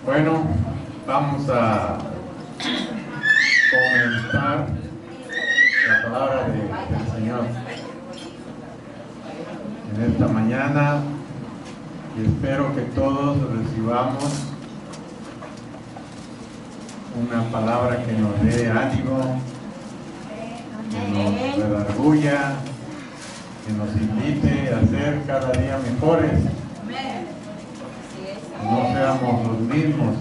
Bueno, vamos a comenzar la palabra del Señor en esta mañana y espero que todos recibamos una palabra que nos dé ánimo, que nos redarguya, que nos invite a ser cada día mejores. No seamos los mismos,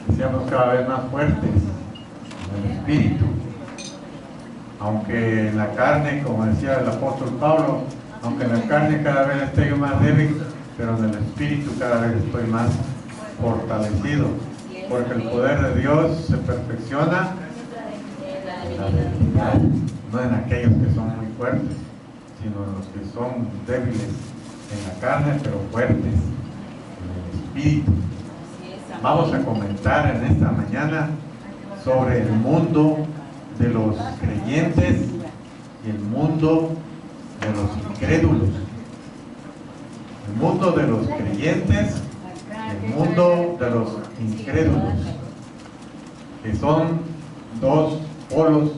que seamos cada vez más fuertes en el espíritu, aunque en la carne, como decía el apóstol Pablo, aunque en la carne cada vez estoy más débil, pero en el espíritu cada vez estoy más fortalecido, porque el poder de Dios se perfecciona en la debilidad, no en aquellos que son muy fuertes, sino en los que son débiles en la carne, pero fuertes en el espíritu. Vamos a comentar en esta mañana sobre el mundo de los creyentes y el mundo de los incrédulos. El mundo de los creyentes y el mundo de los incrédulos, que son dos polos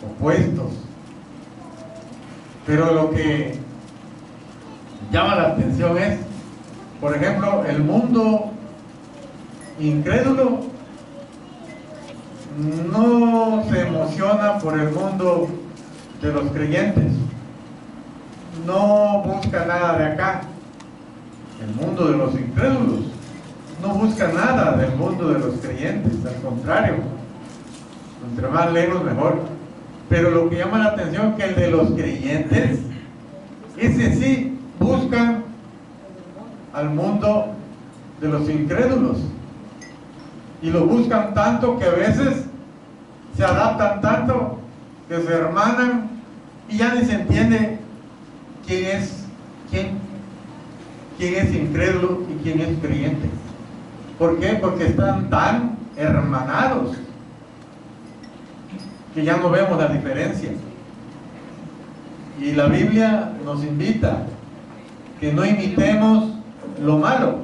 opuestos. Pero lo que llama la atención es, por ejemplo, el mundo incrédulo no se emociona por el mundo de los creyentes, no busca nada de acá. El mundo de los incrédulos no busca nada del mundo de los creyentes, al contrario, entre más lejos mejor. Pero lo que llama la atención es que el de los creyentes, ese sí buscan al mundo de los incrédulos, y lo buscan tanto que a veces se adaptan tanto que se hermanan y ya ni se entiende quién es incrédulo y quién es creyente. ¿Por qué? Porque están tan hermanados que ya no vemos la diferencia. Y la Biblia nos invita que no imitemos lo malo,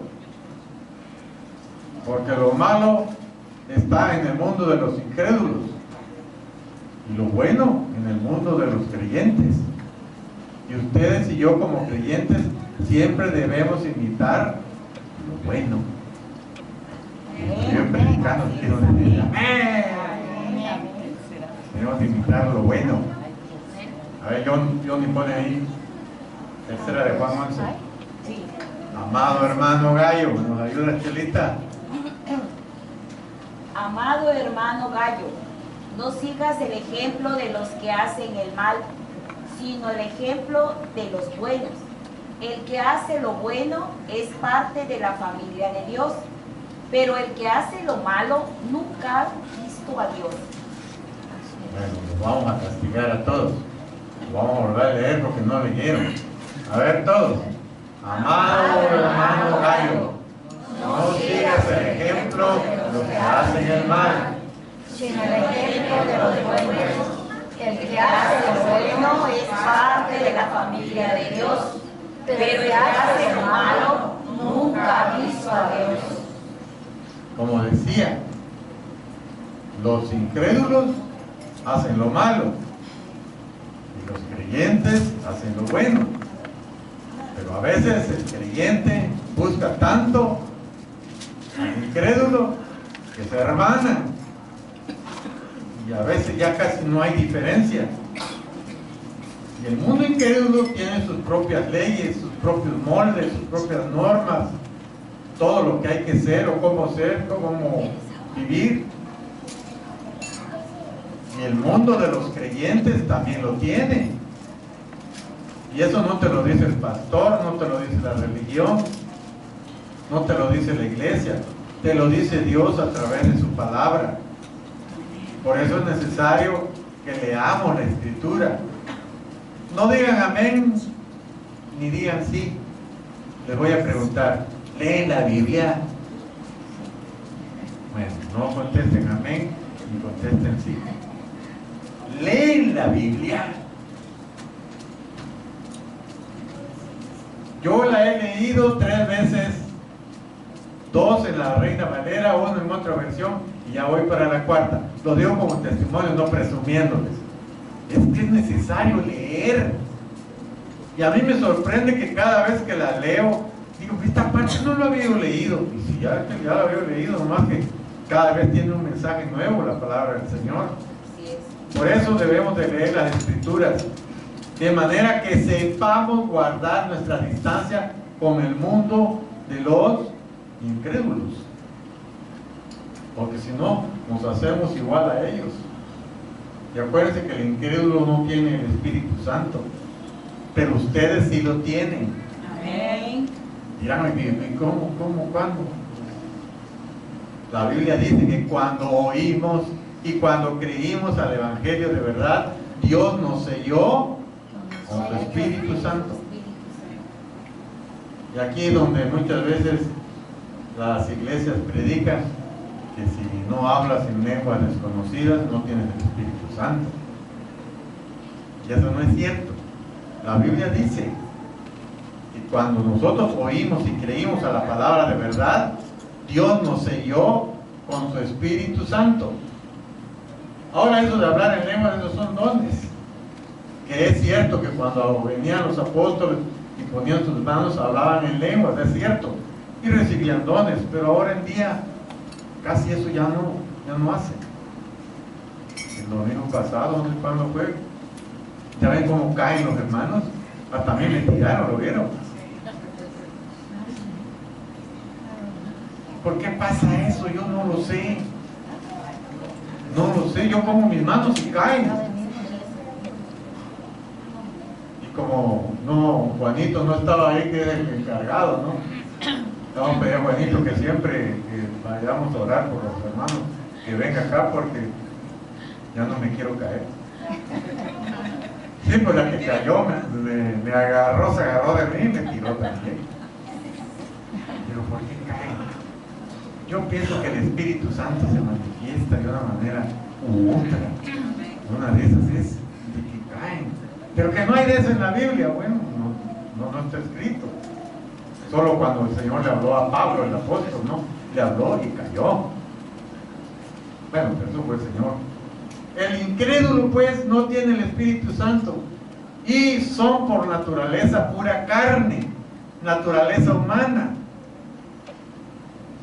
porque lo malo está en el mundo de los incrédulos y lo bueno en el mundo de los creyentes. Y ustedes y yo como creyentes siempre debemos imitar lo bueno. Yo mexicano quiero decir debemos imitar lo bueno. A ver, Johnny pone ahí tercera de Juan 11. Amado hermano Gallo, ¿nos ayuda, Chelita? Amado hermano Gallo, no sigas el ejemplo de los que hacen el mal, sino el ejemplo de los buenos. El que hace lo bueno es parte de la familia de Dios, pero el que hace lo malo nunca ha visto a Dios. Bueno, los vamos a castigar a todos. Vamos a volver a leer porque no leyeron. A ver todos. Amado hermano Gallo, no sigas el ejemplo de los que hacen el mal, Sino el ejemplo de los buenos. El que hace lo bueno es parte de la familia de Dios, pero el que hace lo malo nunca ha visto a Dios. como decía, los incrédulos hacen lo malo y los creyentes hacen lo bueno. Pero a veces el creyente busca tanto al incrédulo que se hermanan y a veces ya casi no hay diferencia. Y el mundo incrédulo tiene sus propias leyes, sus propios moldes, sus propias normas, todo lo que hay que ser o cómo vivir. Y el mundo de los creyentes también lo tiene. Y eso no te lo dice el pastor, no te lo dice la religión, no te lo dice la iglesia, te lo dice Dios a través de su palabra. Por eso es necesario que leamos la Escritura. No digan amén, ni digan sí. Les voy a preguntar, ¿leen la Biblia? Bueno, no contesten amén, ni contesten sí. ¿Leen la Biblia? Yo la he leído 3 veces 2 en la Reina Valera, 1 en otra versión, y ya voy para la 4. Lo digo como testimonio, no presumiéndoles. Es que es necesario leer. Y a mí me sorprende que cada vez que la leo, digo, esta parte no lo había leído. Y si ya lo había leído, nomás que cada vez tiene un mensaje nuevo la palabra del Señor. Por eso debemos de leer las Escrituras, de manera que sepamos guardar nuestra distancia con el mundo de los incrédulos. Porque si no, nos hacemos igual a ellos. Y acuérdense que el incrédulo no tiene el Espíritu Santo, pero ustedes sí lo tienen. Amén. Dirán, ¿cómo, cuándo? La Biblia dice que cuando oímos y cuando creímos al Evangelio de verdad, Dios nos selló con su Espíritu Santo. Y aquí es donde muchas veces las iglesias predican que si no hablas en lenguas desconocidas no tienes el Espíritu Santo. Y eso no es cierto. La Biblia dice que cuando nosotros oímos y creímos a la palabra de verdad, Dios nos selló con su Espíritu Santo. Ahora eso de hablar en lenguas, esos son dones. Que es cierto que cuando venían los apóstoles y ponían sus manos, hablaban en lenguas, es cierto, y recibían dones, pero ahora en día casi eso ya no hacen. El domingo pasado, no sé cuándo fue, ya ven cómo caen los hermanos, hasta a mí me tiraron, ¿lo vieron? ¿Por qué pasa eso? Yo no lo sé. No lo sé, yo pongo mis manos y caen. Y como Juanito no estaba ahí, que es el encargado, ¿no? Vamos a pedir a Juanito que siempre vayamos a orar por los hermanos, que venga acá porque ya no me quiero caer. Sí, pues la que cayó me agarró, se agarró de mí y me tiró también. Pero ¿por qué caen? Yo pienso que el Espíritu Santo se manifiesta de una manera u otra. Una de esas es de que caen. Pero que no hay de eso en la Biblia, bueno, no está escrito. Solo cuando el Señor le habló a Pablo, el apóstol, ¿no? Le habló y cayó. Bueno, pero eso fue el Señor. El incrédulo, pues, no tiene el Espíritu Santo. Y son por naturaleza pura carne, naturaleza humana.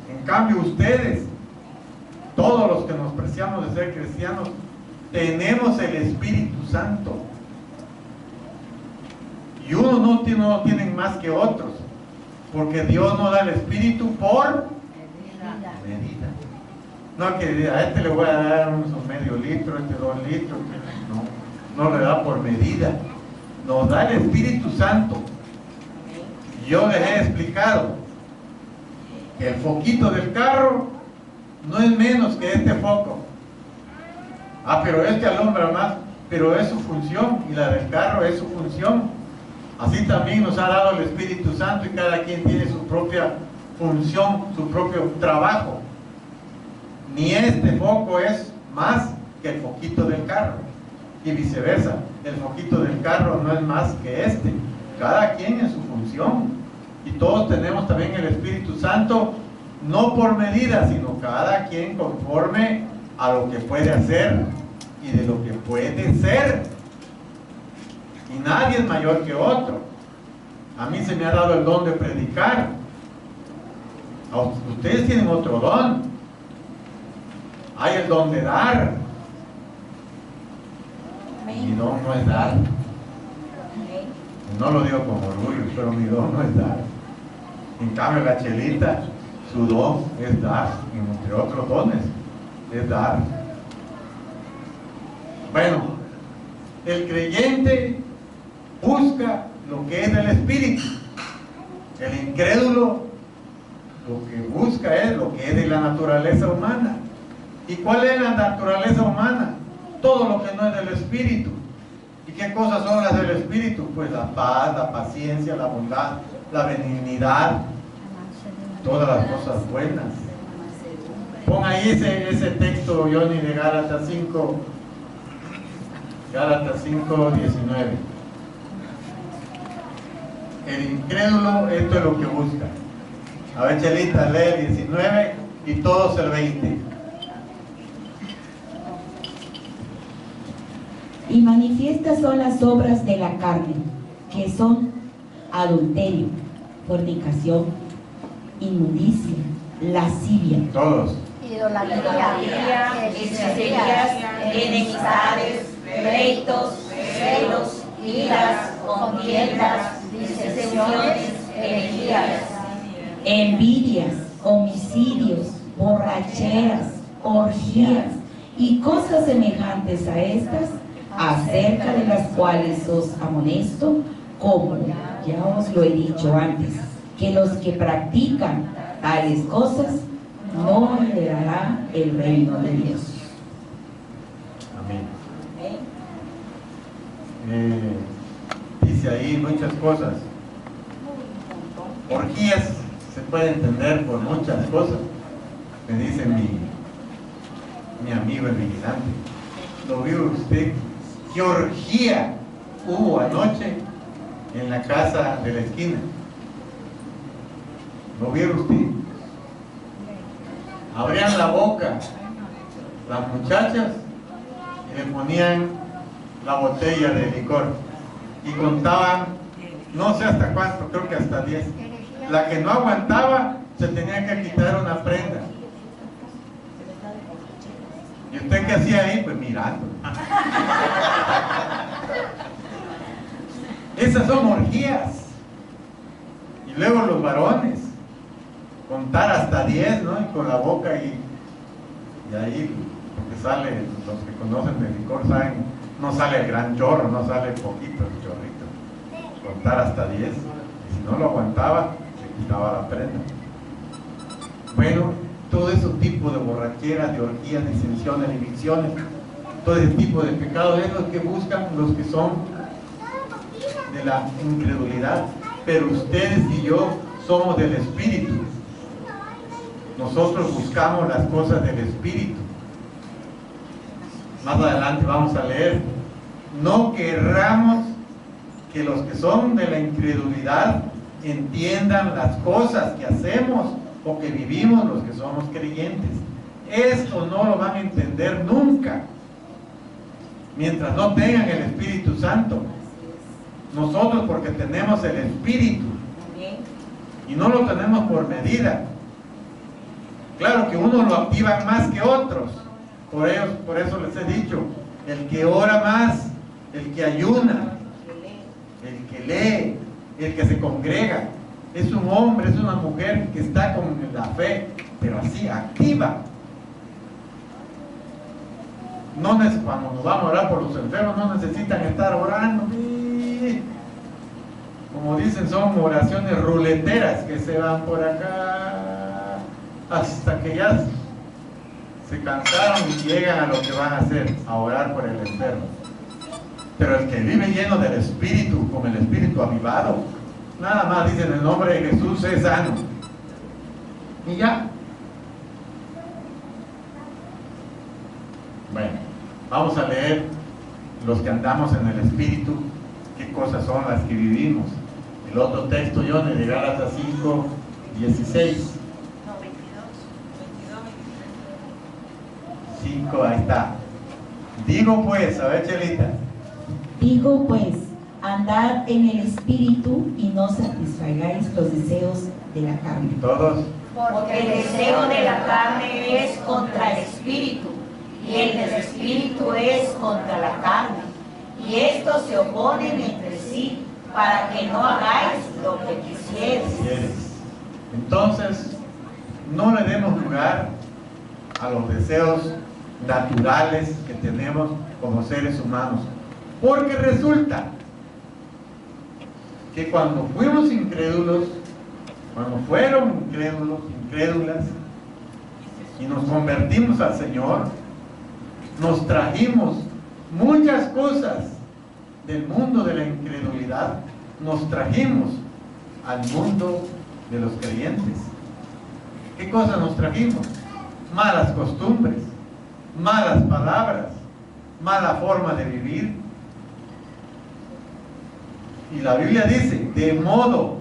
En cambio ustedes, todos los que nos preciamos de ser cristianos, tenemos el Espíritu Santo. Y unos no tienen más que otros, porque Dios no da el Espíritu por medida. No que a este le voy a dar un medio litro, a este 2 litros. No le da por medida. Nos da el Espíritu Santo. Yo les he explicado que el foquito del carro no es menos que este foco. Pero este alumbra más, pero es su función, y la del carro es su función. Así también nos ha dado el Espíritu Santo, y cada quien tiene su propia función, su propio trabajo. Ni este foco es más que el foquito del carro, y viceversa, el foquito del carro no es más que este. Cada quien en su función, y todos tenemos también el Espíritu Santo, no por medida, sino cada quien conforme a lo que puede hacer y de lo que puede ser. Y nadie es mayor que otro. A mí se me ha dado el don de predicar. Ustedes tienen otro don. Hay el don de dar. Mi don no es dar. No lo digo con orgullo, pero mi don no es dar. En cambio, la Chelita, su don es dar, entre otros dones, es dar. Bueno, el creyente busca lo que es del Espíritu. El incrédulo lo que busca es lo que es de la naturaleza humana. ¿Y cuál es la naturaleza humana? Todo lo que no es del Espíritu. ¿Y qué cosas son las del Espíritu? Pues la paz, la paciencia, la bondad, la benignidad, todas las cosas buenas. Pon ahí ese texto, Johnny, de Gálatas 5, Gálatas 5, 19. El incrédulo, esto es lo que busca. A ver, Chelita, lee el 19 y todos el 20. Y manifiestas son las obras de la carne, que son adulterio, fornicación, inmundicia, lascivia, Todos. idolatría, hechicerías, enemistades, pleitos, celos, iras, contiendas, disensiones, herejías, envidias, homicidios, borracheras, orgías y cosas semejantes a estas, acerca de las cuales os amonesto, como ya os lo he dicho antes, que los que practican tales cosas no heredarán el reino de Dios. Amén. Dice ahí muchas cosas. Orgías se puede entender por muchas cosas. Me dice mi amigo el vigilante. ¿Lo vio usted? ¿Qué orgía hubo anoche en la casa de la esquina? ¿Lo vio usted? Abrían la boca las muchachas y le ponían la botella de licor y contaban, no sé hasta cuánto, creo que hasta 10. La que no aguantaba se tenía que quitar una prenda. ¿Y usted qué hacía ahí? Pues mirando. Esas son orgías. Y luego los varones, contar hasta 10, ¿no? Y con la boca y ahí, porque sale, los que conocen de licor saben, no sale el gran chorro, no sale poquito el chorrito. Contar hasta 10. Y si no lo aguantaba, se quitaba la prenda. Bueno, todo ese tipo de borracheras, de orgías, de disensiones, de evicciones, todo ese tipo de pecados es lo que buscan los que son de la incredulidad. Pero ustedes y yo somos del Espíritu. Nosotros buscamos las cosas del Espíritu. Más adelante vamos a leer. No querramos que los que son de la incredulidad entiendan las cosas que hacemos o que vivimos los que somos creyentes. Esto no lo van a entender nunca mientras no tengan el Espíritu Santo. Nosotros, porque tenemos el Espíritu y no lo tenemos por medida. Claro que unos lo activan más que otros. Por eso les he dicho, el que ora más, el que ayuna, el que lee, el que se congrega, es un hombre, es una mujer que está con la fe, pero así, activa. Cuando nos vamos a orar por los enfermos, no necesitan estar orando. Como dicen, son oraciones ruleteras que se van por acá hasta que ya se cansaron y llegan a lo que van a hacer, a orar por el enfermo. Pero el que vive lleno del Espíritu, con el Espíritu avivado, nada más dice en el nombre de Jesús es sano. Y ya. Bueno, vamos a leer los que andamos en el Espíritu, qué cosas son las que vivimos. El otro texto, Johnny, de Gálatas 5, 16. 5, ahí está. Digo pues, a ver, Chelita. Digo pues, andad en el Espíritu y no satisfagáis los deseos de la carne. Todos. porque el deseo de la carne es contra el espíritu, y el del espíritu es contra la carne, y estos se oponen entre sí, para que no hagáis lo que quisieres. Entonces, no le demos lugar a los deseos naturales que tenemos como seres humanos, porque resulta que cuando fuimos incrédulos, cuando fueron incrédulos, incrédulas, y nos convertimos al Señor, nos trajimos muchas cosas del mundo de la incredulidad, nos trajimos al mundo de los creyentes. ¿Qué cosas nos trajimos? Malas costumbres, malas palabras, mala forma de vivir. Y la Biblia dice, de modo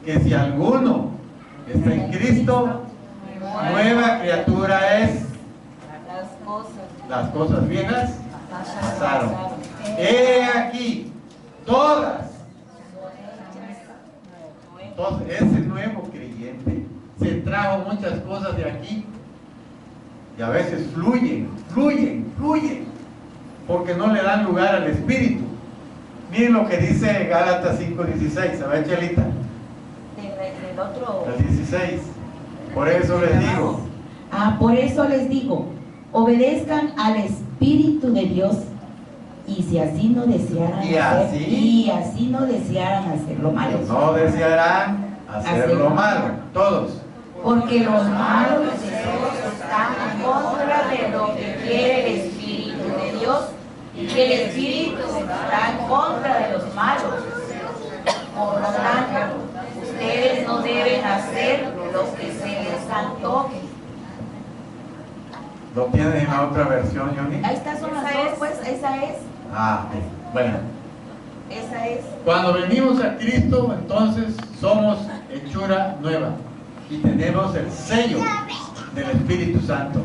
que si alguno está en Cristo, nueva criatura es. Las cosas viejas pasaron. He aquí, todas. Entonces, ese nuevo creyente se trajo muchas cosas de aquí y a veces fluyen, porque no le dan lugar al Espíritu. Miren lo que dice Gálatas 5:16, a ver, Chelita. Del otro. El 16. Por eso les digo. Por eso les digo, obedezcan al Espíritu de Dios, y si así no desearan hacer lo malo. No desearán hacer lo malo, todos. Porque los malos Deseos están en contra de lo que quiere el Espíritu de Dios, y el Espíritu está en contra de los malos. Por lo tanto, ustedes no deben hacer lo que se les antoje. ¿Lo tienen en la otra versión, Johnny? Ahí está, son las dos, pues, esa es. Bueno. Esa es. Cuando venimos a Cristo, entonces somos hechura nueva y tenemos el sello del Espíritu Santo.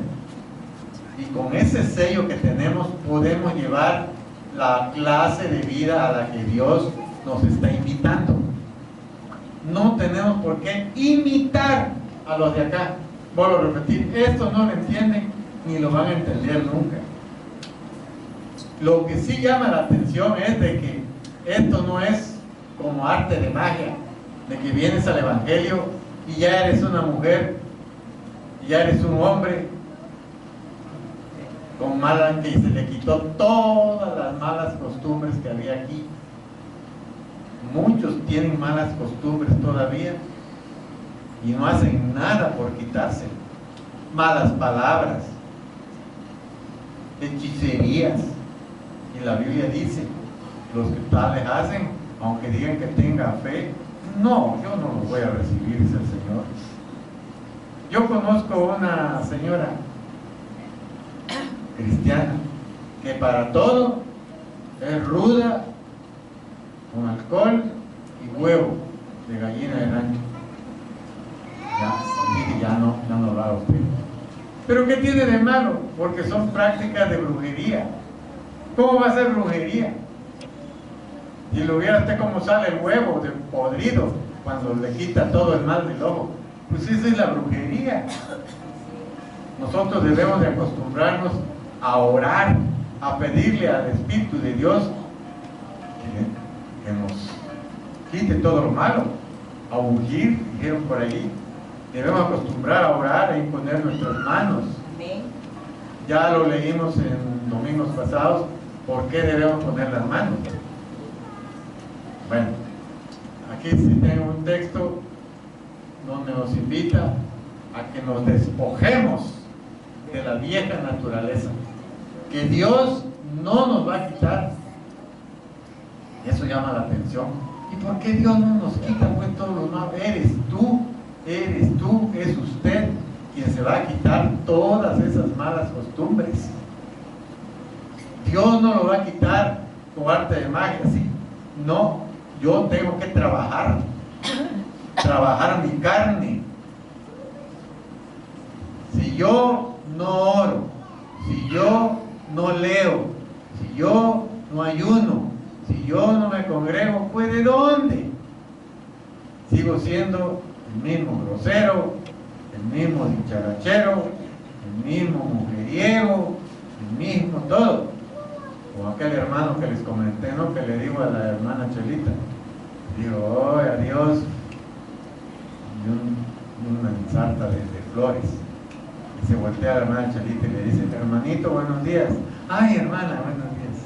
Y con ese sello que tenemos podemos llevar la clase de vida a la que Dios nos está invitando. No tenemos por qué imitar a los de acá. Vuelvo a repetir, esto no lo entienden ni lo van a entender nunca. Lo que sí llama la atención es de que esto no es como arte de magia, de que vienes al Evangelio y ya eres una mujer, y ya eres un hombre con mala, que se le quitó todas las malas costumbres que había aquí. Muchos tienen malas costumbres todavía y no hacen nada por quitarse. Malas palabras, hechicerías, y la Biblia dice, los que tales hacen, aunque digan que tenga fe, no, yo no los voy a recibir, dice el Señor. Yo conozco una señora cristiana que para todo es ruda, con alcohol y huevo de gallina de rancho. Ya no lo haga usted. Pero ¿qué tiene de malo? Porque son prácticas de brujería. ¿Cómo va a ser brujería? Si lo viera usted cómo sale el huevo de podrido cuando le quita todo el mal del ojo, pues esa es la brujería. Nosotros debemos de acostumbrarnos a orar, a pedirle al Espíritu de Dios que nos quite todo lo malo, a ungir, dijeron por ahí. Debemos acostumbrar a orar e imponer nuestras manos. Ya lo leímos en domingos pasados, ¿por qué debemos poner las manos? Bueno, aquí sí tengo un texto donde nos invita a que nos despojemos de la vieja naturaleza, que Dios no nos va a quitar. Eso llama la atención. ¿Y por qué Dios no nos quita pues todo lo malo? Eres tú, es usted quien se va a quitar todas esas malas costumbres. Dios no lo va a quitar con arte de magia, ¿sí? No, yo tengo que trabajar mi carne. Si yo no oro, si yo no leo, si yo no ayuno, si yo no me congrego, pues ¿de dónde? Sigo siendo el mismo grosero, el mismo dicharachero, el mismo mujeriego, el mismo todo. Como aquel hermano que les comenté, ¿no? Que le digo a la hermana Chelita, digo, oh, adiós, y una sarta de flores. Y se voltea a la hermana Chelita y le dice, hermanito, buenos días. Ay, hermana, buenos días.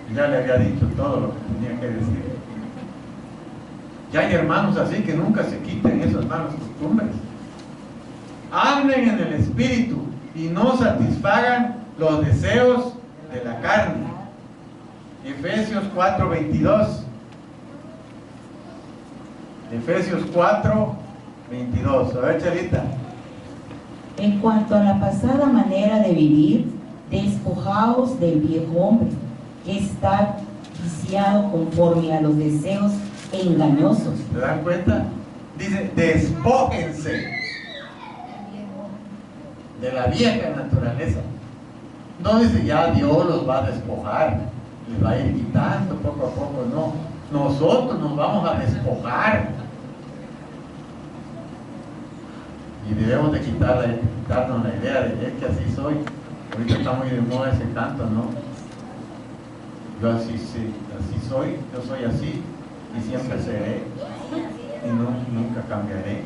Y ya le había dicho todo lo que tenía que decir. Ya hay hermanos así que nunca se quiten esas malas costumbres. Anden en el Espíritu y no satisfagan los deseos de la carne. Efesios 4:22. Efesios 4:22. A ver, Chelita. En cuanto a la pasada manera de vivir, despojaos del viejo hombre, que está viciado conforme a los deseos engañosos. ¿Se dan cuenta? Dice, despójense de la vieja naturaleza. No dice, ya Dios los va a despojar, les va a ir quitando poco a poco, no. Nosotros nos vamos a despojar. Y debemos de quitarnos la idea de que así soy. Ahorita está muy de moda ese canto, ¿no? Yo así soy, yo soy así y siempre seré y nunca cambiaré.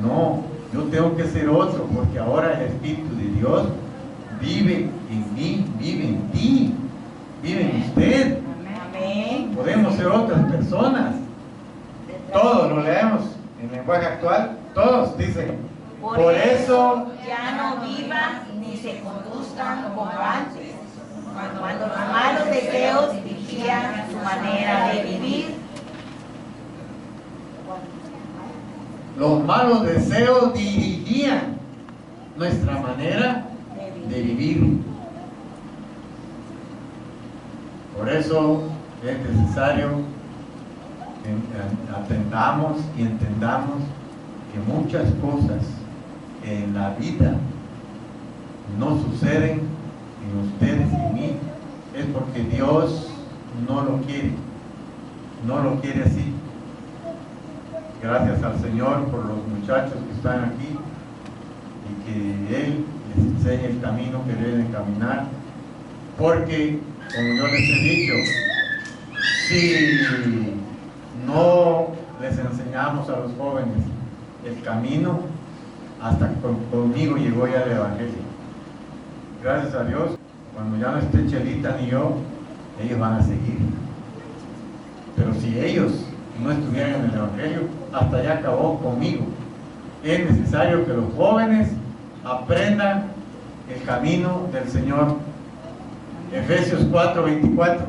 No, yo tengo que ser otro, porque ahora el Espíritu de Dios vive en mí, vive en ti, vive en usted. Amén. Podemos ser otras personas. Todos lo leemos en lenguaje actual, todos dicen, por eso ya no vivan ni se conduzcan como antes, cuando los malos deseos dirigían su manera de vivir. los malos deseos dirigían nuestra manera de vivir. Por eso es necesario que atendamos y entendamos que muchas cosas en la vida no suceden en ustedes y en mí, es porque Dios no lo quiere así. Gracias al Señor por los muchachos que están aquí y que Él les enseñe el camino que deben caminar, porque, como yo les he dicho, si no les enseñamos a los jóvenes el camino, hasta conmigo llegó ya el Evangelio. Gracias a Dios, cuando ya no esté Chelita ni yo, ellos van a seguir. Pero si ellos no estuvieran en el Evangelio, hasta ya acabó conmigo. Es necesario que los jóvenes aprendan el camino del Señor. Efesios 4:24.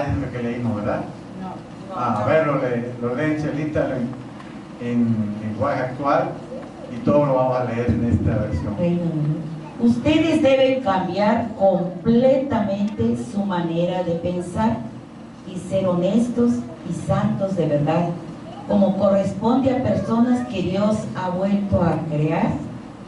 Es lo que leímos, ¿verdad? No. A ver, lo leen Chelita en lenguaje actual y todo lo vamos a leer en esta versión. Ustedes deben cambiar completamente su manera de pensar y ser honestos y santos de verdad, como corresponde a personas que Dios ha vuelto a crear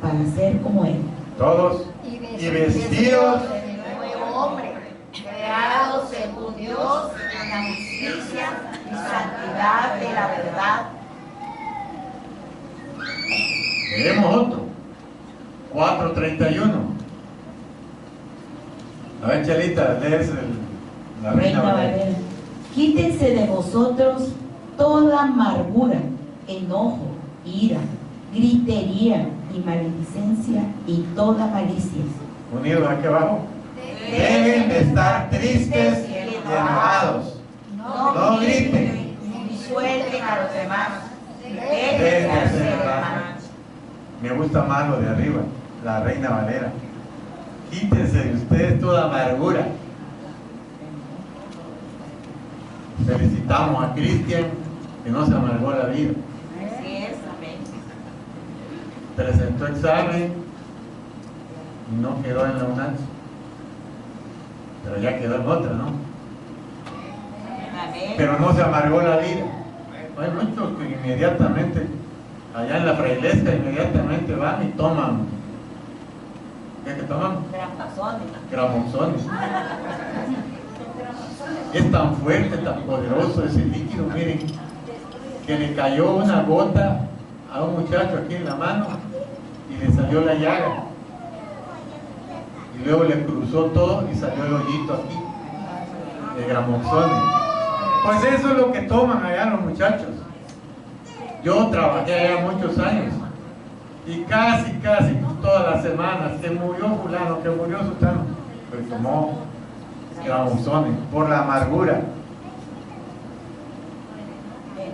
para ser como Él. Todos y vestidos del nuevo hombre, creados según Dios en la justicia y santidad de la verdad. Leemos otro, 4:31. A ver, Chelita, lees la Reina Valera. Quítense de vosotros toda amargura, enojo, ira, gritería y maledicencia y toda malicia. Unidos aquí abajo. Deben de estar tristes y enojados. No griten. Ni suelten a los demás. Dejen Dejen de de hacer hacer hermanos. hermanos. Me gusta más lo de arriba, la Reina Valera. Quítense de ustedes toda amargura. Felicitamos a Cristian, que no se amargó la vida. Así es, amén. Presentó examen y no quedó en la UNAM, pero ya quedó en otra, ¿no? Amén. Pero no se amargó la vida. Hay muchos que inmediatamente, allá en la frailesca, inmediatamente van y toman. ¿Qué que toman? Gramoxones. Es tan fuerte, tan poderoso ese líquido, miren, que le cayó una gota a un muchacho aquí en la mano y le salió la llaga. Y luego le cruzó todo y salió el hoyito aquí, de gramoxones. Pues eso es lo que toman allá los muchachos. Yo trabajé allá muchos años y casi todas las semanas, que murió fulano, que murió sultano, pues tomó gramoxones por la amargura.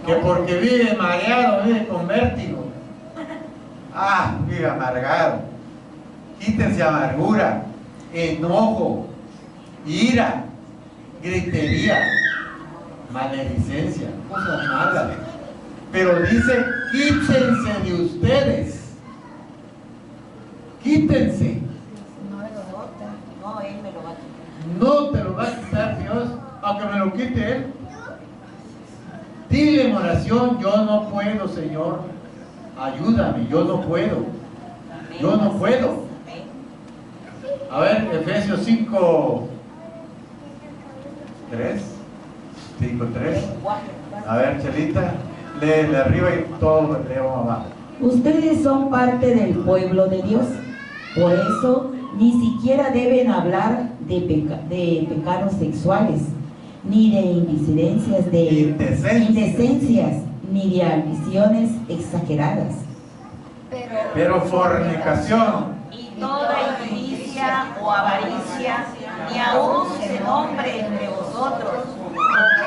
Que porque vive mareado, vive con vértigo. Vive amargado. Quítense amargura, enojo, ira, gritería, maledicencia, cosas malas. Pero dice, quítense de ustedes. Quítense. No, Él me lo va a quitar. No te lo va a quitar Dios, aunque me lo quite Él. Dile en oración, yo no puedo, Señor. Ayúdame, yo no puedo. Yo no puedo. A ver, Efesios 5, 3. 5, 3. A ver, Chelita, lee de arriba y todo leemos abajo. Ustedes son parte del pueblo de Dios. Por eso ni siquiera deben hablar de pecados sexuales, ni de indecencias, ni de ambiciones exageradas. Pero fornicación Y toda injusticia o avaricia, ni aun se nombre entre vosotros como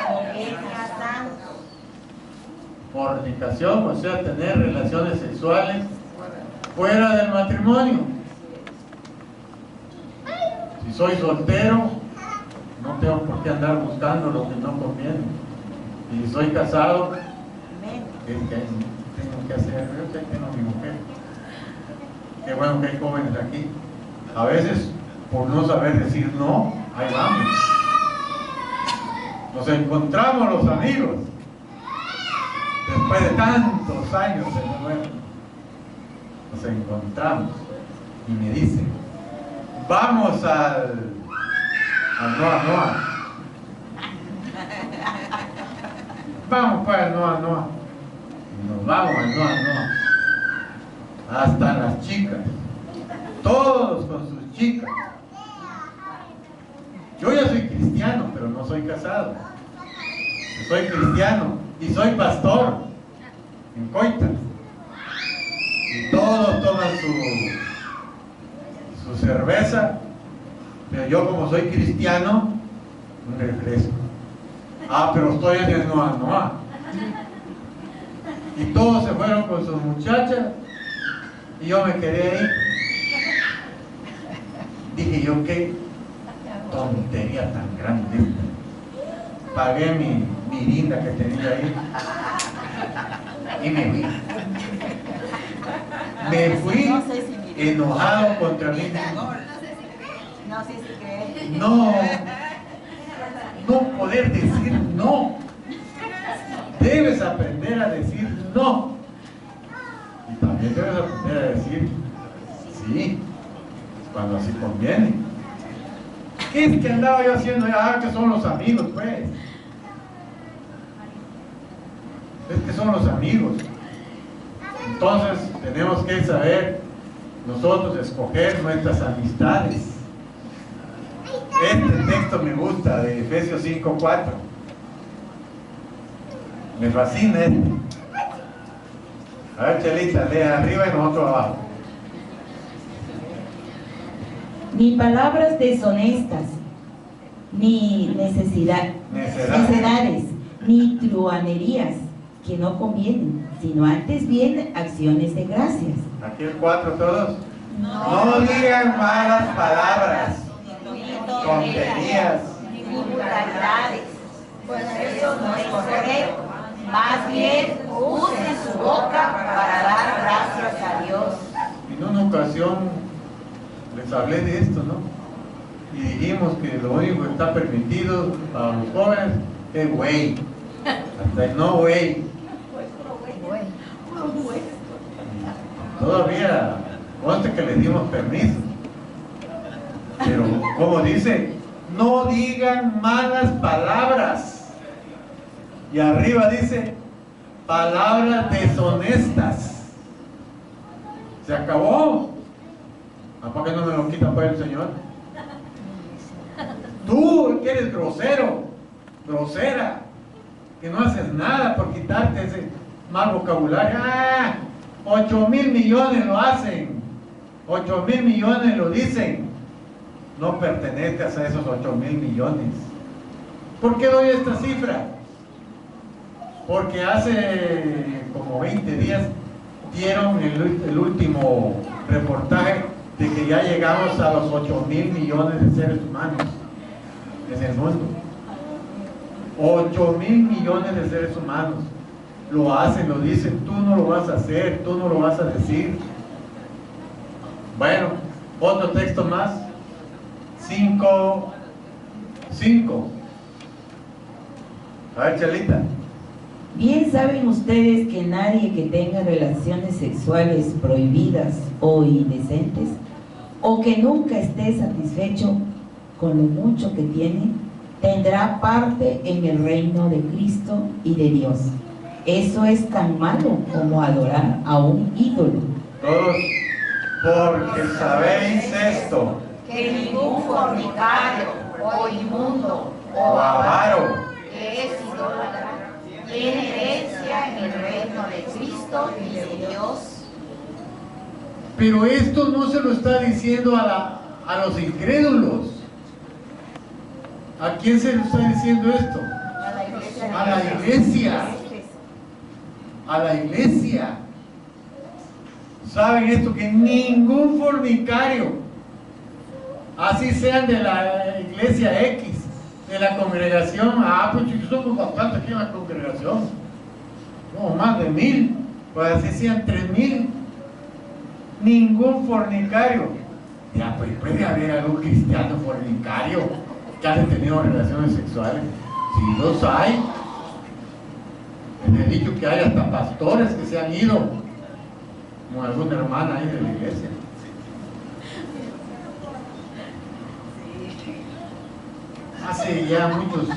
conviene a santos. Fornicación, o sea, tener relaciones sexuales fuera del matrimonio. Si soy soltero, no tengo por qué andar buscando lo que no conviene. Y si soy casado, ¿qué tengo que hacer? Yo sé que tengo a mi mujer. Qué bueno que hay jóvenes aquí. A veces, por no saber decir no, ahí vamos. Nos encontramos los amigos. Después de tantos años de nuevo, nos encontramos y me dicen, vamos al Noa. Vamos para el Noa. Y nos vamos al Noa. Hasta las chicas, todos con sus chicas. Yo ya soy cristiano, pero no soy casado. Yo soy cristiano y soy pastor en Coitas. Y todos toman su cerveza, pero yo como soy cristiano, un refresco. Pero estoy en el Noa. Y todos se fueron con sus muchachas y yo me quedé ahí. Dije yo, qué tontería tan grande. Pagué mi mirinda que tenía ahí y me fui. Me fui enojado contra mí mismo. No sé si crees. No poder decir no. Debes aprender a decir no. Y también debes aprender a decir sí, cuando así conviene. ¿Qué es que andaba yo haciendo? Que son los amigos, pues. Es que son los amigos. Entonces tenemos que saber nosotros escoger nuestras amistades. Este texto me gusta, de Efesios 5:4. Me fascina este. A ver, Chelita, lee arriba y nosotros abajo. Ni palabras deshonestas, ni necedades, ni truhanerías que no convienen, sino antes bien acciones de gracias. Aquí el 4 todos. No digan malas palabras, tonterías, Ni vulgaridades, pues eso no es correcto. Más bien, usen su boca para dar gracias a Dios. En una ocasión les hablé de esto, ¿no? Y dijimos que lo único que está permitido para los jóvenes es güey. Hasta el no güey. Todavía conste que les dimos permiso. Pero, como dice, no digan malas palabras. Y arriba dice, palabras deshonestas. Se acabó. ¿Para qué no me lo quita pues el Señor? Tú que eres grosero, grosera, que no haces nada por quitarte ese mal vocabulario. 8,000 millones lo hacen, 8,000 millones lo dicen. No pertenezcas a esos 8,000 millones. ¿Por qué doy esta cifra? Porque hace como 20 días dieron el último reportaje de que ya llegamos a los 8,000 millones de seres humanos en el mundo. 8,000 millones de seres humanos lo hacen, lo dicen. Tú no lo vas a hacer, tú no lo vas a decir. Bueno, otro texto más. 5:5. A ver, Chelita. Bien saben ustedes que nadie que tenga relaciones sexuales prohibidas o indecentes, o que nunca esté satisfecho con lo mucho que tiene, tendrá parte en el reino de Cristo y de Dios. Eso es tan malo como adorar a un ídolo. Todos, porque sabéis esto, Que ningún fornicario, o inmundo, o avaro, que es idólatra, tiene herencia en el reino de Cristo y de Dios. Pero esto no se lo está diciendo a los incrédulos. ¿A quién se lo está diciendo esto? A la iglesia. A la iglesia. A la iglesia. ¿Saben esto? Que ningún fornicario, así sean de la iglesia X, de la congregación, pues somos bastante aquí en la congregación, no, más de 1000, pues así sean 3000, ningún fornicario. Ya, pues puede haber algún cristiano fornicario que haya tenido relaciones sexuales. Si los hay, les he dicho que hay hasta pastores que se han ido, como alguna hermana ahí de la iglesia. Hace ya muchos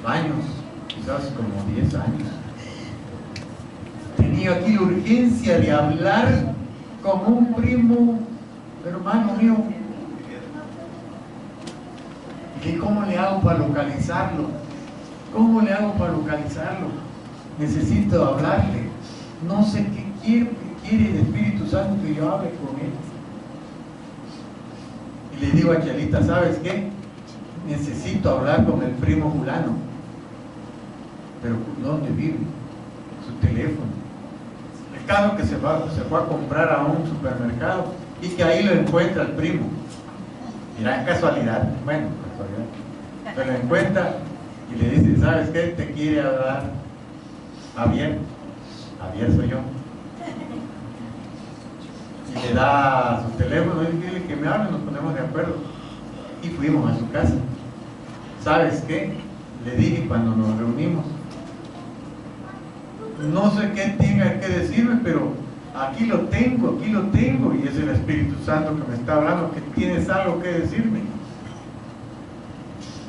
años, quizás como 10 años, tenía aquí la urgencia de hablar con un primo, hermano mío. ¿Y cómo le hago para localizarlo? ¿Cómo le hago para localizarlo? Necesito hablarle. No sé qué quiere el Espíritu Santo que yo hable con él. Y le digo a Chelita, ¿sabes qué? Necesito hablar con el primo fulano. Pero ¿dónde vive? Su teléfono. El caso que se fue a comprar a un supermercado y que ahí lo encuentra el primo. Mirá, casualidad. Bueno, casualidad. Se lo encuentra y le dice, ¿sabes qué? Te quiere hablar Javier. Javier soy yo. Y le da su teléfono y dile que me hable, nos ponemos de acuerdo. Y fuimos a su casa. ¿Sabes qué? Le dije cuando nos reunimos, no sé qué tenga que decirme, pero aquí lo tengo, y es el Espíritu Santo que me está hablando, que tienes algo que decirme.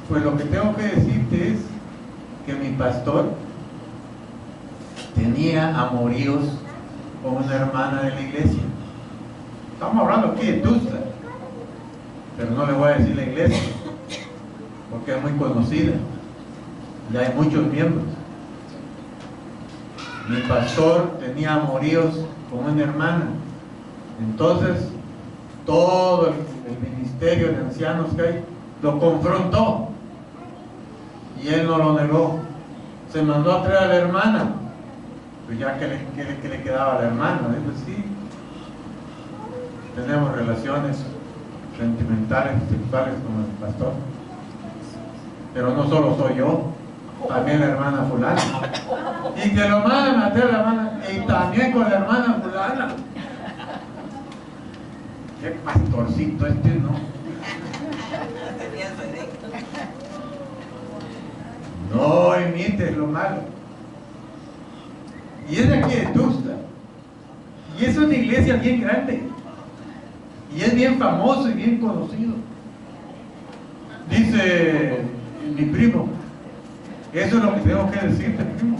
Pues lo que tengo que decirte es que mi pastor tenía amoríos con una hermana de la iglesia. Estamos hablando aquí de Tuxtla, pero no le voy a decir la iglesia, porque es muy conocida, ya hay muchos miembros. Mi pastor tenía amoríos con una hermana, entonces todo el ministerio de ancianos que hay lo confrontó y él no lo negó. Se mandó a traer a la hermana, pues ya que le quedaba a la hermana. Dijo, sí, tenemos relaciones sentimentales, sexuales con el pastor, pero no solo soy yo, también la hermana fulana, y que lo mandan a traer a la hermana, y también con la hermana fulana. Qué pastorcito este, ¿no? No imites lo malo. Y es de aquí de Tuxtla, y es una iglesia bien grande, y es bien famoso y bien conocido. Dice mi primo, eso es lo que tengo que decirte, primo.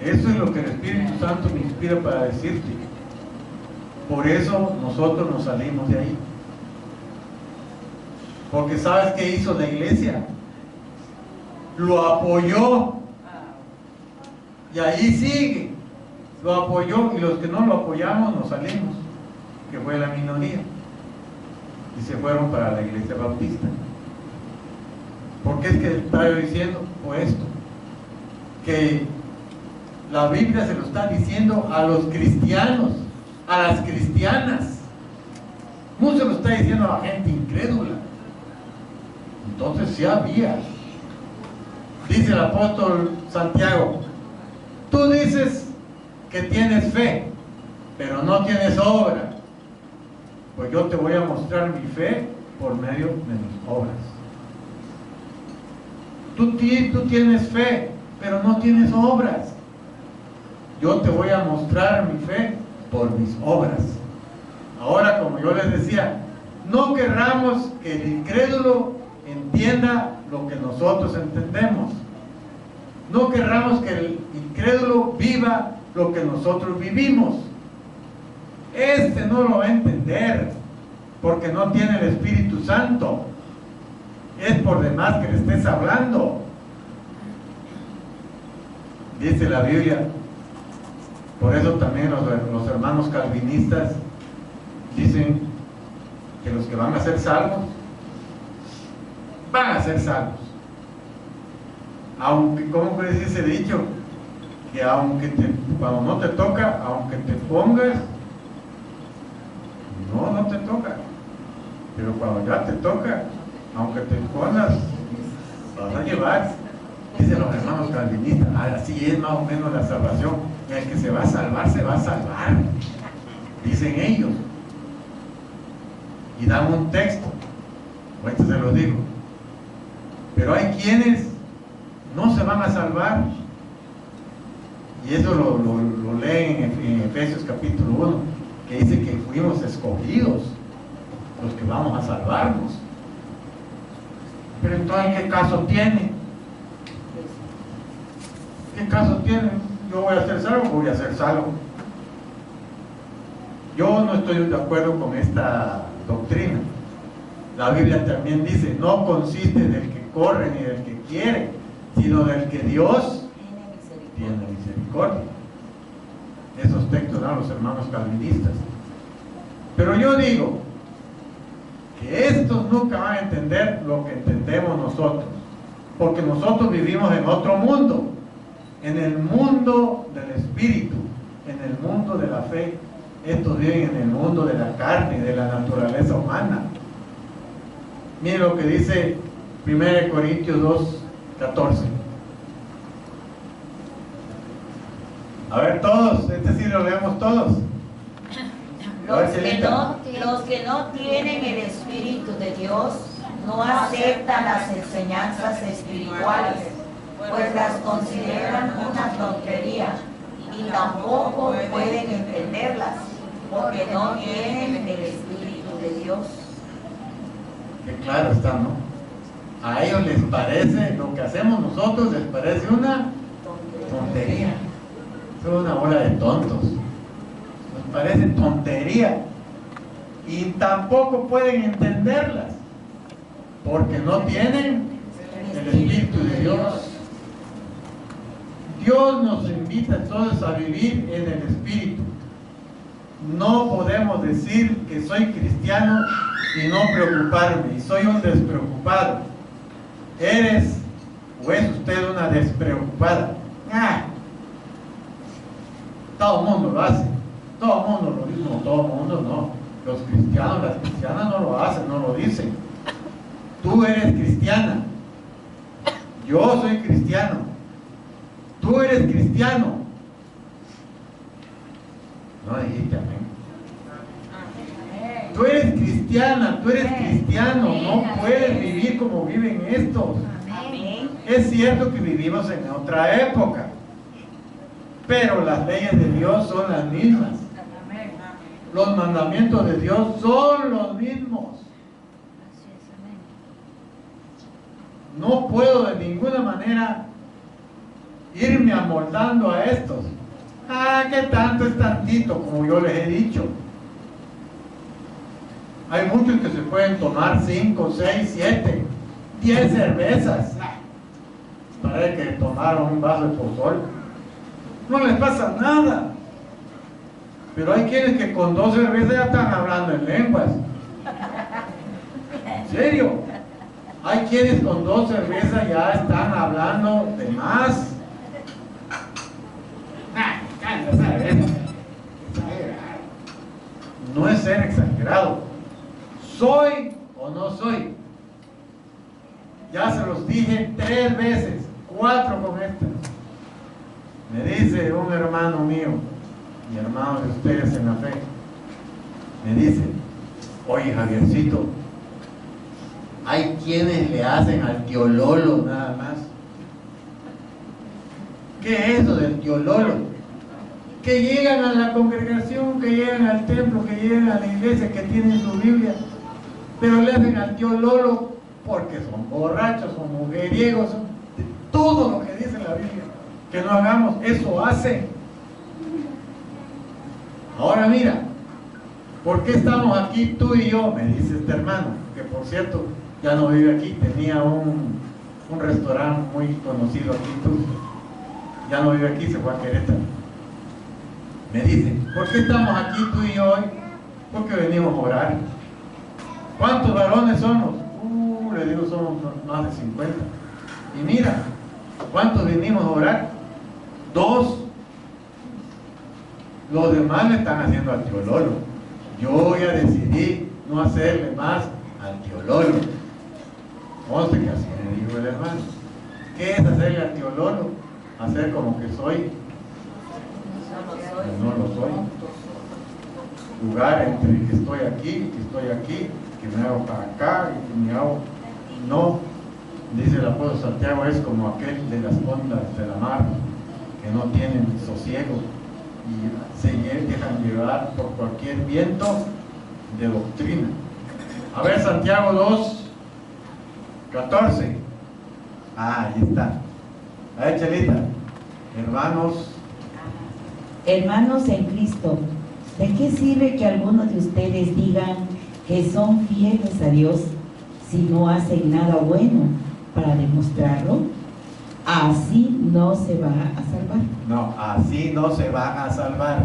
Eso es lo que el Espíritu Santo me inspira para decirte. Por eso nosotros nos salimos de ahí. Porque ¿sabes qué hizo la iglesia? Lo apoyó. Y ahí sigue. Lo apoyó, y los que no lo apoyamos nos salimos, que fue la minoría. Y se fueron para la iglesia bautista. ¿Por qué es que estaba diciendo esto? Que la Biblia se lo está diciendo a los cristianos, a las cristianas. No se lo está diciendo a la gente incrédula. Entonces sí había. Dice el apóstol Santiago, tú dices que tienes fe, pero no tienes obra. Pues yo te voy a mostrar mi fe por medio de mis obras. Tú tienes fe, pero no tienes obras. Yo te voy a mostrar mi fe por mis obras. Ahora, como yo les decía, no querramos que el incrédulo entienda lo que nosotros entendemos. No querramos que el incrédulo viva lo que nosotros vivimos. Este no lo va a entender porque no tiene el Espíritu Santo. Es por demás que le estés hablando. Dice la Biblia, por eso también los hermanos calvinistas dicen que los que van a ser salvos van a ser salvos. Aunque, ¿cómo puede decir ese dicho? Que cuando no te toca, aunque te pongas, no te toca. Pero cuando ya te toca, aunque te pongas, vas a llevar. Dicen los hermanos calvinistas, así es más o menos la salvación. El que se va a salvar, se va a salvar. Dicen ellos. Y dan un texto. Ahorita se los digo. Pero hay quienes no se van a salvar. Y eso lo leen en Efesios capítulo 1, que dice que fuimos escogidos los que vamos a salvarnos. Pero entonces, ¿qué caso tiene? ¿Qué caso tiene? Yo voy a ser salvo, voy a ser salvo. Yo no estoy de acuerdo con esta doctrina. La Biblia también dice, no consiste del que corre ni del que quiere, sino del que Dios tiene misericordia. Esos textos dan los hermanos calvinistas. Pero yo digo que estos nunca van a entender lo que entendemos nosotros, porque nosotros vivimos en otro mundo, en el mundo del espíritu, en el mundo de la fe. Estos viven en el mundo de la carne, de la naturaleza humana. Miren lo que dice 1 Corintios 2:14. A ver todos, este sí lo leemos todos. Los que no tienen el Espíritu de Dios no aceptan las enseñanzas espirituales, pues las consideran una tontería y tampoco pueden entenderlas, porque no tienen el Espíritu de Dios. Que claro está, ¿no? A ellos les parece, lo que hacemos nosotros les parece una tontería. Son una bola de tontos. Nos parece tontería. Y tampoco pueden entenderlas, porque no tienen el Espíritu de Dios. Dios nos invita entonces a vivir en el Espíritu. No podemos decir que soy cristiano y no preocuparme, y soy un despreocupado. ¿Eres o es usted una despreocupada? Todo el mundo lo hace, todo el mundo lo dice, no, todo el mundo no. Los cristianos, las cristianas no lo hacen, no lo dicen. Tú eres cristiana, yo soy cristiano, tú eres cristiano. No dijiste amén. Tú eres cristiana, tú eres cristiano, no puedes vivir como viven estos. Es cierto que vivimos en otra época, pero las leyes de Dios son las mismas. Los mandamientos de Dios son los mismos. No puedo de ninguna manera irme amoldando a estos. ¿Qué tanto es tantito? Como yo les he dicho. Hay muchos que se pueden tomar 5, 6, 7, 10 cervezas. Parece que tomaron un vaso de pozol. No les pasa nada. Pero hay quienes que con 2 cervezas ya están hablando en lenguas. ¿En serio? Hay quienes con 2 cervezas ya están hablando de más. No es ser exagerado. ¿Soy o no soy? Ya se los dije 3 veces, 4 con estas. Me dice un hermano mío, mi hermano de ustedes en la fe, me dice, oye Javiercito, hay quienes le hacen al tío Lolo nada más. ¿Qué es eso del tío Lolo? Que llegan a la congregación, que llegan al templo, que llegan a la iglesia, que tienen su Biblia, pero le hacen al tío Lolo porque son borrachos, son mujeriegos, son de todo lo que dice la Biblia. Que no hagamos, eso hace. Ahora mira, ¿por qué estamos aquí tú y yo? Me dice este hermano, que por cierto ya no vive aquí, tenía un restaurante muy conocido aquí en Tuxtla. Ya no vive aquí, se fue a Querétaro. Me dice, ¿por qué estamos aquí tú y yo hoy? Porque venimos a orar. ¿Cuántos varones somos? Le digo, somos más de 50. Y mira, ¿cuántos venimos a orar? 2. Los demás le están haciendo al tío Lolo. Yo ya decidí no hacerle más al tío Lolo. Once que así me dijo el hermano. ¿Qué es hacerle al tío Lolo? Hacer como que soy. No lo soy. Jugar entre que estoy aquí, que me hago para acá y que me hago. No, dice el apóstol Santiago, es como aquel de las ondas de la mar, que no tienen sosiego y se dejan llevar por cualquier viento de doctrina. A ver, Santiago 2:14. Ahí está. A ver, Chelita. Hermanos en Cristo, ¿de qué sirve que algunos de ustedes digan que son fieles a Dios si no hacen nada bueno para demostrarlo? Así no se va a salvar. No, así no se van a salvar.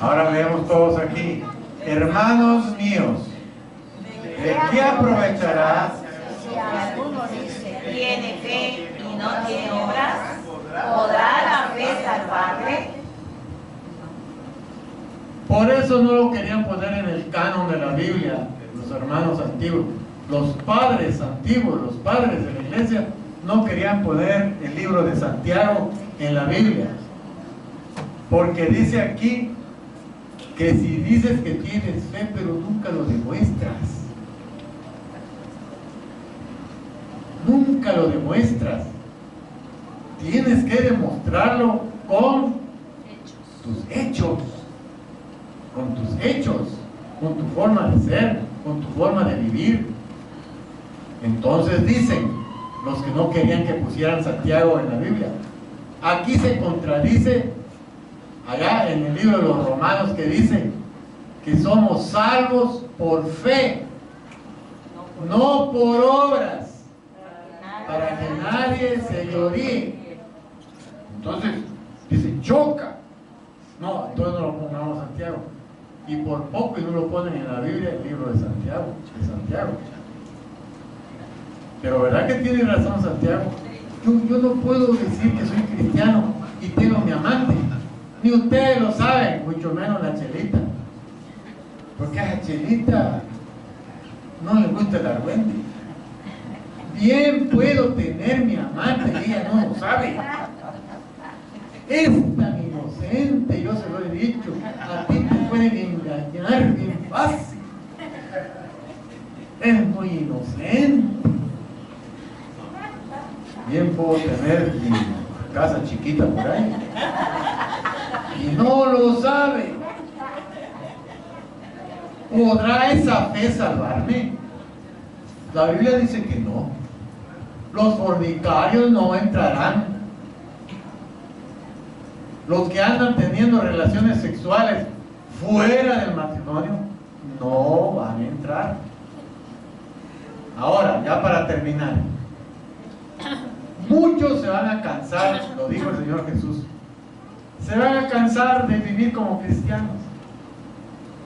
Ahora leemos todos aquí. Hermanos míos, ¿de qué aprovechará? Si alguno dice tiene fe y no tiene obras, ¿podrá la fe salvarle? Por eso no lo querían poner en el canon de la Biblia, los hermanos antiguos. Los padres antiguos, los padres de la iglesia, no querían poner el libro de Santiago en la Biblia. Porque dice aquí que si dices que tienes fe, pero nunca lo demuestras. Nunca lo demuestras. Tienes que demostrarlo con tus hechos. Con tus hechos, con tu forma de ser, con tu forma de vivir. Entonces dicen los que no querían que pusieran Santiago en la Biblia. Aquí se contradice allá en el libro de los Romanos, que dice que somos salvos por fe, no por obras, para que nadie se gloríe. Entonces dice, choca. No, entonces no lo pongamos Santiago. Y por poco y no lo ponen en la Biblia el libro de Santiago, Pero ¿verdad que tiene razón Santiago? Yo no puedo decir que soy cristiano y tengo mi amante. Ni ustedes lo saben, mucho menos la Chelita. Porque a la Chelita no le gusta el argüente. Bien puedo tener mi amante y ella no lo sabe. Es tan inocente, yo se lo he dicho. A ti te pueden engañar bien fácil. Es muy inocente. Bien puedo tener mi casa chiquita por ahí. Y no lo sabe. ¿Podrá esa fe salvarme? La Biblia dice que no. Los fornicarios no entrarán. Los que andan teniendo relaciones sexuales fuera del matrimonio no van a entrar. Ahora, ya para terminar, muchos se van a cansar, lo dijo el Señor Jesús, se van a cansar de vivir como cristianos.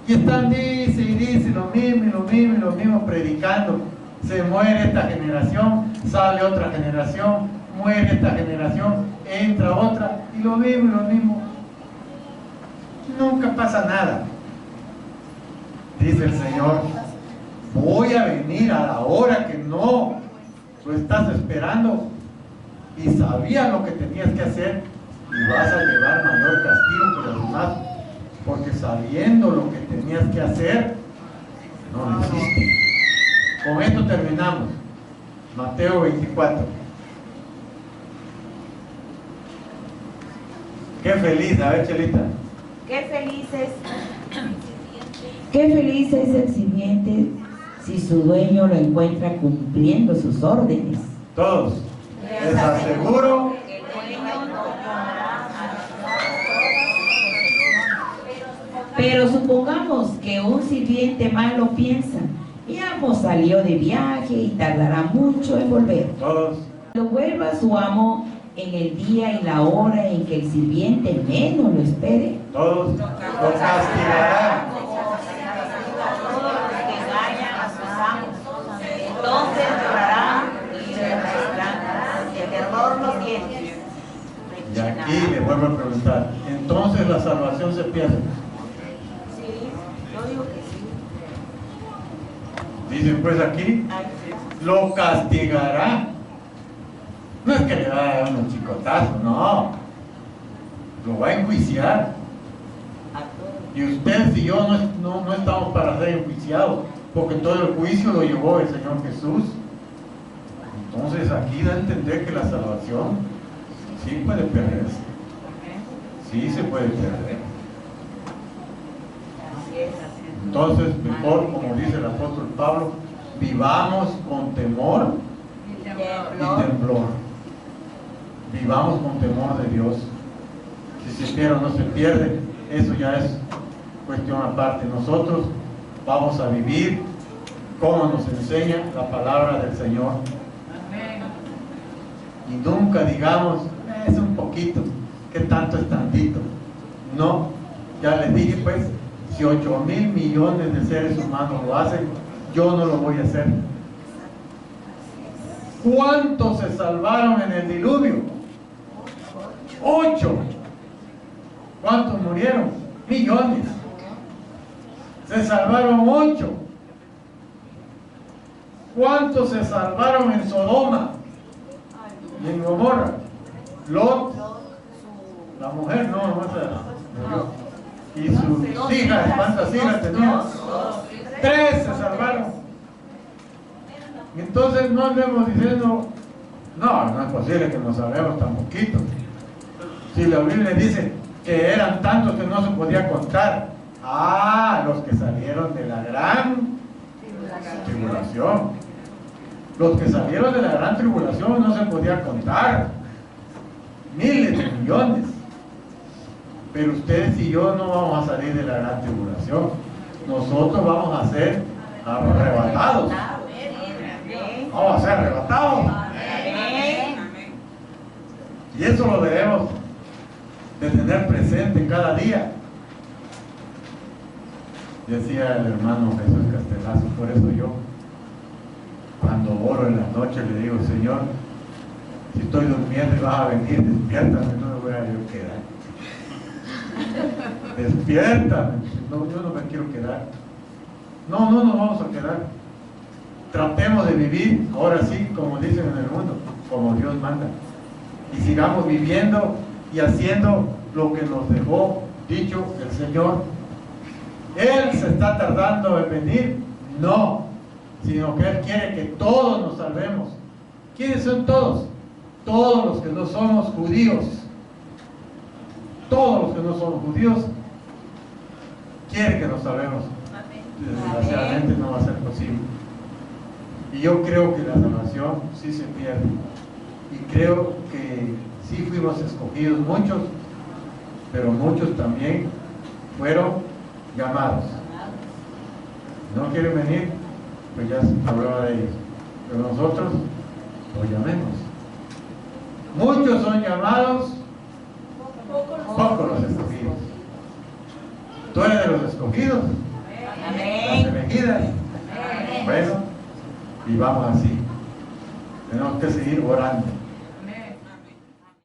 Y están, dice y dice lo mismo y lo mismo y lo mismo predicando. Se muere esta generación, sale otra generación, muere esta generación, entra otra, y lo mismo. Nunca pasa nada. Dice el Señor, voy a venir a la hora que no lo estás esperando, y sabías lo que tenías que hacer, y vas a llevar mayor castigo que los demás, porque sabiendo lo que tenías que hacer, no lo hiciste. Con esto terminamos. Mateo 24. Qué feliz, a ver, Chelita. Qué felices. Qué feliz es el sirviente si su dueño lo encuentra cumpliendo sus órdenes. Todos. Les aseguro. Que el dueño no pondrá Pero supongamos que un sirviente malo piensa, mi amo salió de viaje y tardará mucho en volver. Todos. Cuando vuelva su amo en el día y la hora en que el sirviente menos lo espere, Todos. Lo castigará. todos los que engañan a sus amos. Entonces llorarán y reprocharán. El terror no tiene. Y aquí le vuelvo a preguntar, entonces la salvación se pierde. Sí, yo digo que sí. Dicen pues aquí, Ay, lo castigará. No es que le va a dar un chicotazo, no. Lo va a enjuiciar. a todos. Y ustedes y yo no estamos para ser enjuiciados, porque todo el juicio lo llevó el Señor Jesús. Entonces aquí da a entender que la salvación sí puede perderse. Sí se puede perder. Así es. Entonces, mejor, como dice el apóstol Pablo, vivamos con temor y temblor. Vivamos con temor de Dios. Si se pierde o no se pierde, eso ya es cuestión aparte. Nosotros vamos a vivir como nos enseña la palabra del Señor. Y nunca digamos, es un poquito, ¿qué tanto es tantito? No, ya les dije pues, si 8,000 millones de seres humanos lo hacen, yo no lo voy a hacer. ¿Cuántos se salvaron en el diluvio? 8. ¿Cuántos murieron? Millones. Se salvaron 8. ¿Cuántos se salvaron en Sodoma y en Gomorra? Lot, la mujer, no murió. Y sus hijas, ¿cuántas hijas tenían? 3 se salvaron. Entonces no andemos diciendo, no es posible que nos salvemos tan poquito. Si la Biblia dice que eran tantos que no se podía contar. Los que salieron de la gran tribulación. Los que salieron de la gran tribulación no se podía contar. Miles de millones. Pero ustedes y yo no vamos a salir de la gran tribulación. Nosotros vamos a ser arrebatados. Vamos a ser arrebatados. Y eso lo debemos de tener presente cada día. Decía el hermano Jesús Castelazo, por eso yo, cuando oro en la noche, le digo, Señor, si estoy durmiendo y vas a venir, despiértame, no me voy a yo quedar. Despiértame, no, yo no me quiero quedar. No nos vamos a quedar. Tratemos de vivir, ahora sí, como dicen en el mundo, como Dios manda. Y sigamos viviendo y haciendo lo que nos dejó dicho el Señor. Él se está tardando en venir, no, sino que Él quiere que todos nos salvemos. ¿Quiénes son todos? Todos los que no somos judíos. Todos los que no somos judíos quiere que nos salvemos. Desgraciadamente no va a ser posible. Y yo creo que la salvación sí se pierde. Y creo que sí fuimos escogidos muchos, pero muchos también fueron llamados. No quieren venir, pues ya es problema de ellos. Pero nosotros los llamemos. Muchos son llamados, pocos los escogidos. Tú eres de los escogidos, las elegidas. Bueno, y vamos así. Tenemos que seguir orando.